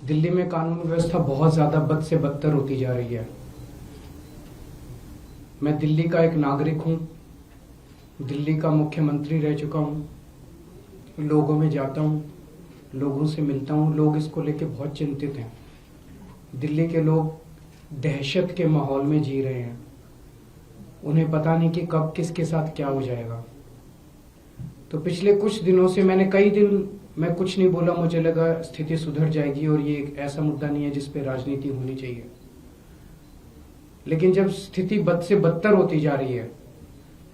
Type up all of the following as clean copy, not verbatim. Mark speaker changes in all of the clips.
Speaker 1: दिल्ली में कानून व्यवस्था बहुत ज्यादा बद से बदतर होती जा रही है। मैं दिल्ली का एक नागरिक हूं, दिल्ली का मुख्यमंत्री रह चुका हूं, लोगों में जाता हूं, लोगों से मिलता हूं, लोग इसको लेके बहुत चिंतित हैं। दिल्ली के लोग दहशत के माहौल में जी रहे हैं। उन्हें पता नहीं कि कब किसके साथ क्या हो जाएगा। तो पिछले कुछ दिनों से कई दिन मैं कुछ नहीं बोला, मुझे लगा स्थिति सुधर जाएगी और ये एक ऐसा मुद्दा नहीं है जिस पे राजनीति होनी चाहिए। लेकिन जब स्थिति बद से बदतर होती जा रही है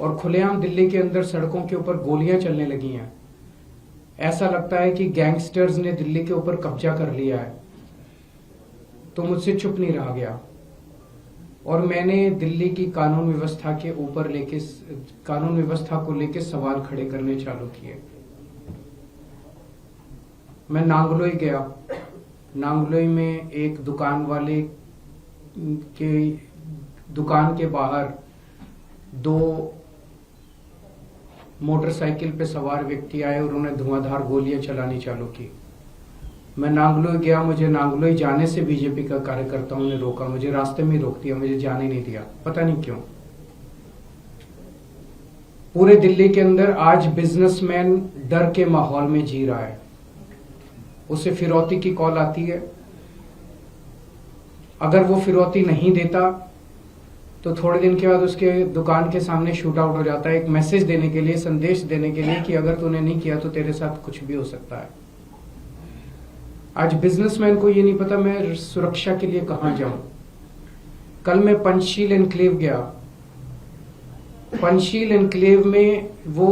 Speaker 1: और खुलेआम दिल्ली के अंदर सड़कों के ऊपर गोलियां चलने लगी हैं, ऐसा लगता है कि गैंगस्टर्स ने दिल्ली के ऊपर कब्जा कर लिया है, तो मुझसे चुप नहीं रहा गया और मैंने दिल्ली की कानून व्यवस्था को लेके सवाल खड़े करने चालू किए। मैं नांगलोई गया। नांगलोई में एक दुकान वाले के दुकान के बाहर दो मोटरसाइकिल पे सवार व्यक्ति आए और उन्होंने धुआंधार गोलियां चलानी चालू की। मैं नांगलोई गया, मुझे नांगलोई जाने से बीजेपी का कार्यकर्ताओं ने रोका, मुझे रास्ते में रोक दिया, मुझे जाने नहीं दिया, पता नहीं क्यों। पूरे दिल्ली के अंदर आज बिजनेसमैन डर के माहौल में जी रहा है। उसे फिरौती की कॉल आती है, अगर वो फिरौती नहीं देता तो थोड़े दिन के बाद उसके दुकान के सामने शूट आउट हो जाता है, एक मैसेज देने के लिए, संदेश देने के लिए कि अगर तूने नहीं किया तो तेरे साथ कुछ भी हो सकता है। आज बिजनेसमैन को ये नहीं पता मैं सुरक्षा के लिए कहां जाऊं। कल मैं पंचशील एनक्लेव गया। पंचशील एनक्लेव में वो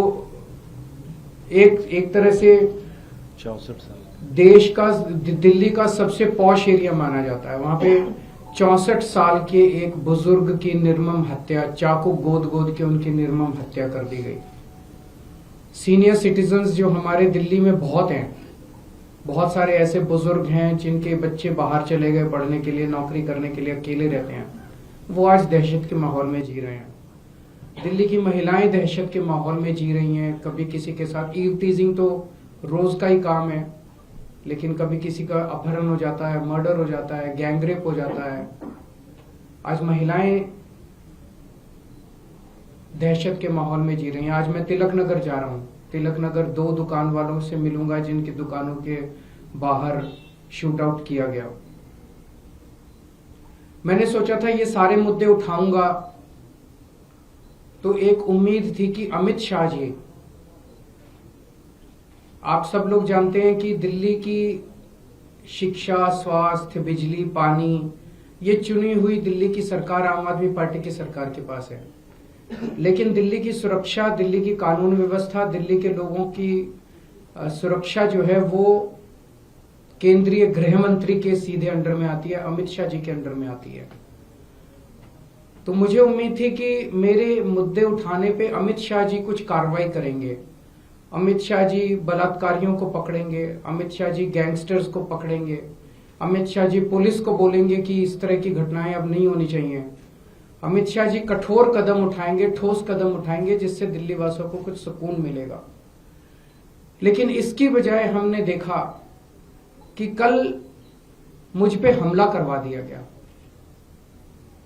Speaker 1: एक तरह से
Speaker 2: 64 साल
Speaker 1: देश का, दिल्ली का सबसे पॉश एरिया माना जाता है। वहां पे 64 साल के एक बुजुर्ग की निर्मम हत्या, चाकू गोद के उनकी निर्मम हत्या कर दी गई। सीनियर सिटीजन्स जो हमारे दिल्ली में बहुत हैं, बहुत सारे ऐसे बुजुर्ग हैं जिनके बच्चे बाहर चले गए पढ़ने के लिए, नौकरी करने के लिए, अकेले रहते हैं, वो आज दहशत के माहौल में जी रहे हैं। दिल्ली की महिलाएं दहशत के माहौल में जी रही हैं। कभी किसी के साथ ईव टीजिंग तो रोज का ही काम है, लेकिन कभी किसी का अपहरण हो जाता है, मर्डर हो जाता है, गैंगरेप हो जाता है। आज महिलाएं दहशत के माहौल में जी रही हैं। आज मैं तिलक नगर जा रहा हूं। तिलक नगर 2 दुकान वालों से मिलूंगा जिनकी दुकानों के बाहर शूट आउट किया गया। मैंने सोचा था ये सारे मुद्दे उठाऊंगा तो एक उम्मीद थी कि अमित शाह जी, आप सब लोग जानते हैं कि दिल्ली की शिक्षा, स्वास्थ्य, बिजली, पानी, ये चुनी हुई दिल्ली की सरकार आम आदमी पार्टी की सरकार के पास है। लेकिन दिल्ली की सुरक्षा, दिल्ली की कानून व्यवस्था, दिल्ली के लोगों की सुरक्षा जो है वो केंद्रीय गृह मंत्री के सीधे अंडर में आती है, अमित शाह जी के अंडर में आती है। तो मुझे उम्मीद थी कि मेरे मुद्दे उठाने पे अमित शाह जी कुछ कार्रवाई करेंगे। अमित शाह जी बलात्कारियों को पकड़ेंगे, अमित शाह जी गैंगस्टर्स को पकड़ेंगे, अमित शाह जी पुलिस को बोलेंगे कि इस तरह की घटनाएं अब नहीं होनी चाहिए। अमित शाह जी कठोर कदम उठाएंगे, ठोस कदम उठाएंगे, जिससे दिल्ली वासियों को कुछ सुकून मिलेगा। लेकिन इसकी बजाय हमने देखा कि कल मुझ पे हमला करवा दिया गया।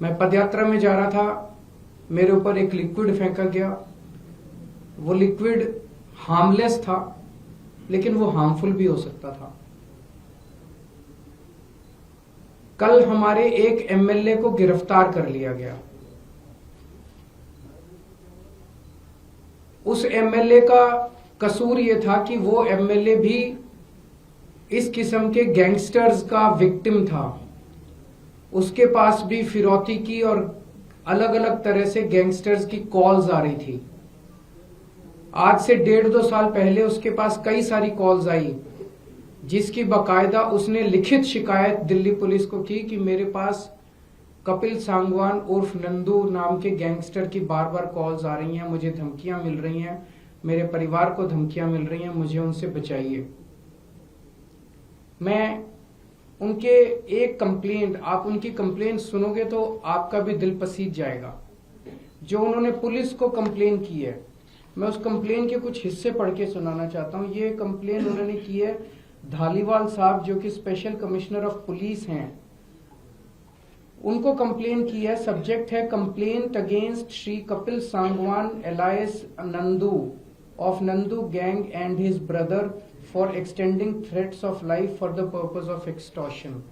Speaker 1: मैं पदयात्रा में जा रहा था, मेरे ऊपर एक लिक्विड फेंका गया। वो लिक्विड हार्मलेस था, लेकिन वो हार्मफुल भी हो सकता था। कल हमारे एक एमएलए को गिरफ्तार कर लिया गया। उस एमएलए का कसूर यह था कि वो एमएलए भी इस किस्म के गैंगस्टर्स का विक्टिम था। उसके पास भी फिरौती की और अलग अलग तरह से गैंगस्टर्स की कॉल्स आ रही थी। आज से 1.5-2 साल पहले उसके पास कई सारी कॉल्स आई, जिसकी बाकायदा उसने लिखित शिकायत दिल्ली पुलिस को की कि मेरे पास कपिल सांगवान उर्फ नंदू नाम के गैंगस्टर की बार बार कॉल्स आ रही हैं, मुझे धमकियां मिल रही हैं, मेरे परिवार को धमकियां मिल रही हैं, मुझे उनसे बचाइए। मैं उनके एक कंप्लेंट, आप उनकी कंप्लेंट सुनोगे तो आपका भी दिल पसीज जाएगा। जो उन्होंने पुलिस को कंप्लेन की है, मैं उस कंप्लेन के कुछ हिस्से पढ़ के सुनाना चाहता हूं। ये कंप्लेन उन्होंने की है धालीवाल साहब जो कि स्पेशल कमिश्नर ऑफ पुलिस हैं, उनको कंप्लेन की है। सब्जेक्ट है complaint against Shri Kapil Sangwan alias Nandu of Nandu gang and his brother for extending threats of life for the purpose of extortion.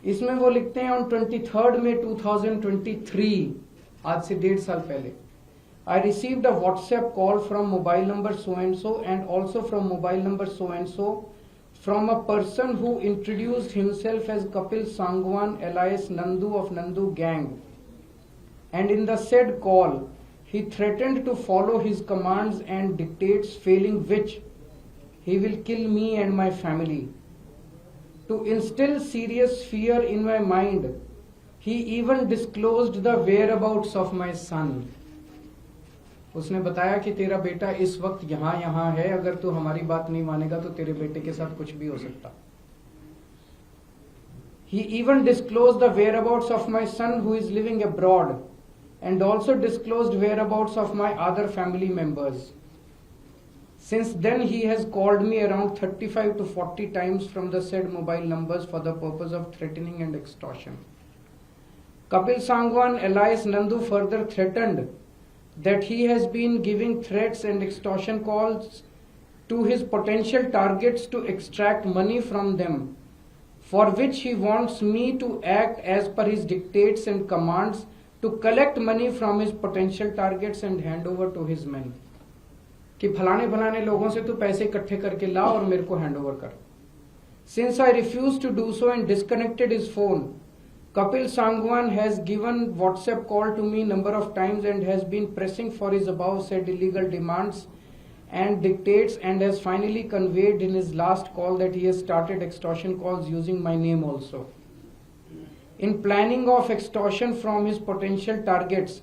Speaker 1: इसमें वो लिखते हैं ऑन 23 मई 2023, आज से 1.5 साल पहले, I received a WhatsApp call from mobile number so and so and also from mobile number so and so from a person who introduced himself as Kapil Sangwan alias Nandu of Nandu gang, and in the said call he threatened to follow his commands and dictates, failing which he will kill me and my family. To instill serious fear in my mind, he even disclosed the whereabouts of my son. उसने बताया कि तेरा बेटा इस वक्त यहाँ है, अगर तू हमारी बात नहीं मानेगा तो तेरे बेटे के साथ कुछ भी हो सकता। He even disclosed the whereabouts of my son who is living abroad and also disclosed whereabouts of my other family members. Since then he has called me around 35 to 40 times from the said mobile numbers for the purpose of threatening and extortion. Kapil Sangwan alias Nandu further threatened that he has been giving threats and extortion calls to his potential targets to extract money from them, for which he wants me to act as per his dictates and commands to collect money from his potential targets and hand over to his men. कि फलाने फलाने लोगों से तू पैसे इकट्ठे करके ला और मेरे को हैंड ओवर कर। Since I refused to do so and disconnected his phone, Kapil Sangwan has given WhatsApp call to me number of times and has been pressing for his above said illegal demands and dictates, and has finally conveyed in his last call that he has started extortion calls using my name also. In planning of extortion from his potential targets,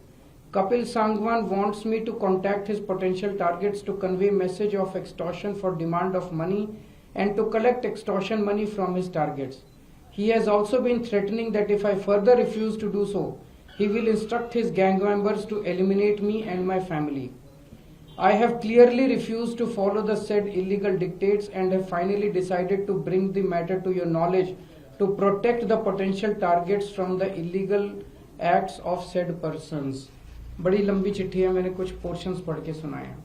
Speaker 1: Kapil Sangwan wants me to contact his potential targets to convey message of extortion for demand of money and to collect extortion money from his targets. He has also been threatening that if I further refuse to do so, he will instruct his gang members to eliminate me and my family. I have clearly refused to follow the said illegal dictates and have finally decided to bring the matter to your knowledge to protect the potential targets from the illegal acts of said persons. बड़ी लंबी चिट्ठी है, मैंने कुछ portions पढ़ के सुनाए हैं।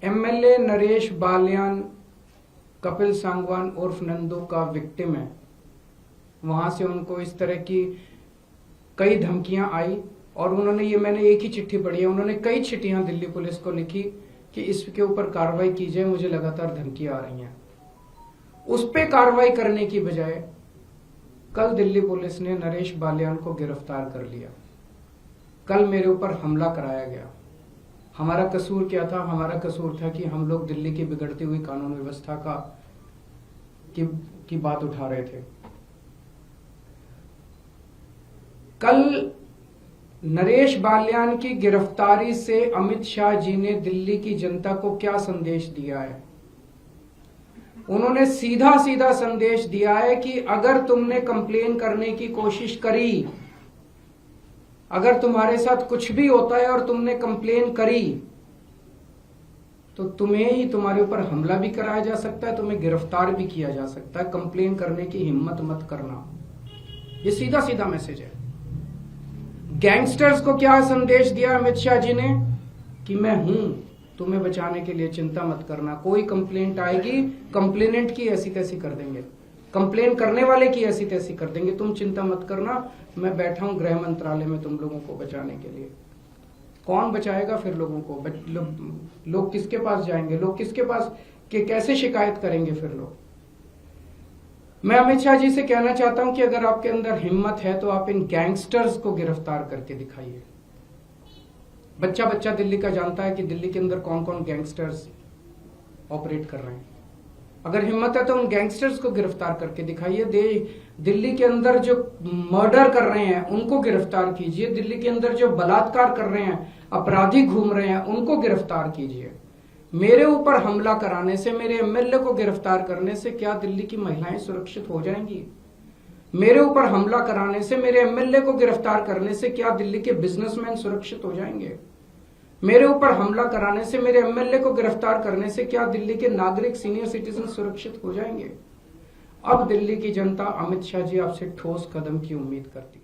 Speaker 1: एमएलए नरेश बालियान कपिल सांगवान उर्फ नंदू का विक्टिम है। वहां से उनको इस तरह की कई धमकियां आई और उन्होंने, ये मैंने एक ही चिट्ठी पढ़ी है, उन्होंने कई चिट्ठियां दिल्ली पुलिस को लिखी कि इसके ऊपर कार्रवाई कीजिए, मुझे लगातार धमकियां आ रही हैं। उस पे कार्रवाई करने की बजाय कल दिल्ली पुलिस ने नरेश बालियान को गिरफ्तार कर लिया। कल मेरे ऊपर हमला कराया गया। हमारा कसूर क्या था? हमारा कसूर था कि हम लोग दिल्ली की बिगड़ती हुई कानून व्यवस्था की बात उठा रहे थे। कल नरेश बालियान की गिरफ्तारी से अमित शाह जी ने दिल्ली की जनता को क्या संदेश दिया है? उन्होंने सीधा सीधा संदेश दिया है कि अगर तुमने कंप्लेन करने की कोशिश करी, अगर तुम्हारे साथ कुछ भी होता है और तुमने कंप्लेन करी, तो तुम्हें ही, तुम्हारे ऊपर हमला भी कराया जा सकता है, तुम्हें गिरफ्तार भी किया जा सकता है। कंप्लेन करने की हिम्मत मत करना। ये सीधा सीधा मैसेज है। गैंगस्टर्स को क्या संदेश दिया अमित शाह जी ने? कि मैं हूं तुम्हें बचाने के लिए, चिंता मत करना। कोई कंप्लेंट आएगी, कंप्लेनेंट की ऐसी तैसी कर देंगे, कंप्लेन करने वाले की ऐसी तैसी कर देंगे, तुम चिंता मत करना, मैं बैठा हूं गृह मंत्रालय में तुम लोगों को बचाने के लिए। कौन बचाएगा फिर लोगों को? लोग किसके पास जाएंगे? लोग किसके पास कैसे शिकायत करेंगे फिर लोग? मैं अमित शाह जी से कहना चाहता हूं कि अगर आपके अंदर हिम्मत है तो आप इन गैंगस्टर्स को गिरफ्तार करके दिखाइए। बच्चा बच्चा दिल्ली का जानता है कि दिल्ली के अंदर कौन कौन गैंगस्टर्स ऑपरेट कर रहे हैं। अगर हिम्मत है तो उन गैंगस्टर्स को गिरफ्तार करके दिखाइए। दिल्ली के अंदर जो मर्डर कर रहे हैं उनको गिरफ्तार कीजिए। दिल्ली के अंदर जो बलात्कार कर रहे हैं, अपराधी घूम रहे हैं, उनको गिरफ्तार कीजिए। मेरे ऊपर हमला कराने से, मेरे एमएलए को गिरफ्तार करने से क्या दिल्ली की महिलाएं सुरक्षित हो जाएंगी? मेरे ऊपर हमला कराने से, मेरे एमएलए को गिरफ्तार करने से क्या दिल्ली के बिजनेसमैन सुरक्षित हो जाएंगे? मेरे ऊपर हमला कराने से, मेरे एमएलए को गिरफ्तार करने से क्या दिल्ली के नागरिक, सीनियर सिटीजन सुरक्षित हो जाएंगे? अब दिल्ली की जनता अमित शाह जी आपसे ठोस कदम की उम्मीद करती है।